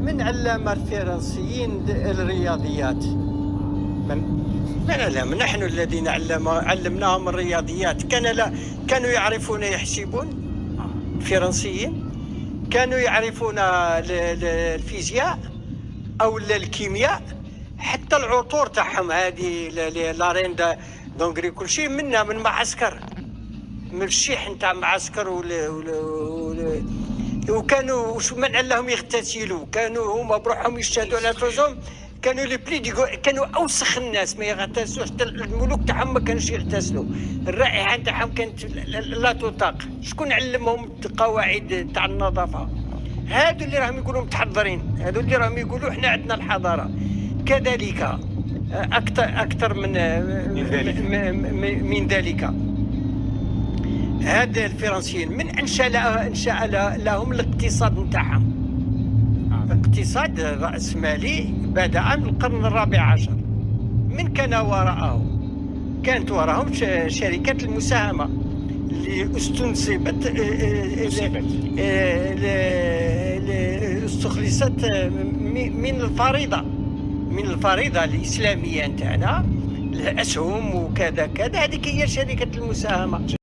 من علم الفرنسيين الرياضيات؟ من علم؟ نحن الذين علمناهم الرياضيات. كانوا يعرفون يحسبون الفرنسيين، كانوا يعرفون الفيزياء او الكيمياء، حتى العطور تاعهم هذه لارين دونغري كل شيء منا من معسكر، من الشيح نتاع معسكر وكانوا من علهم يغتسلوا، كانوا هما بروحهم يشهدوا على انفسهم، كانوا لي بلي كانوا اوسخ الناس، ما يغتسلوش، حتى الملوك تاعهم ما كانوش يغتسلوا، الرائحه تاعهم كانت لا تطاق. شكون علمهم قواعد تاع النظافه؟ هادو اللي راهم يقولوا متحضرين، هادو اللي راهم يقولوا احنا عندنا الحضاره. كذلك اكثر من ذلك هاد الفرنسيين من انشا لهم الاقتصاد نتاعهم، اقتصاد رأسمالي بدأ من القرن الرابع عشر. من كان وراءه؟ كانت وراءهم شركات المساهمة اللي استخلصت من الفريضة الإسلامية نتاعنا، الأسهم وكذا كذا، هذيك هي شركة المساهمة.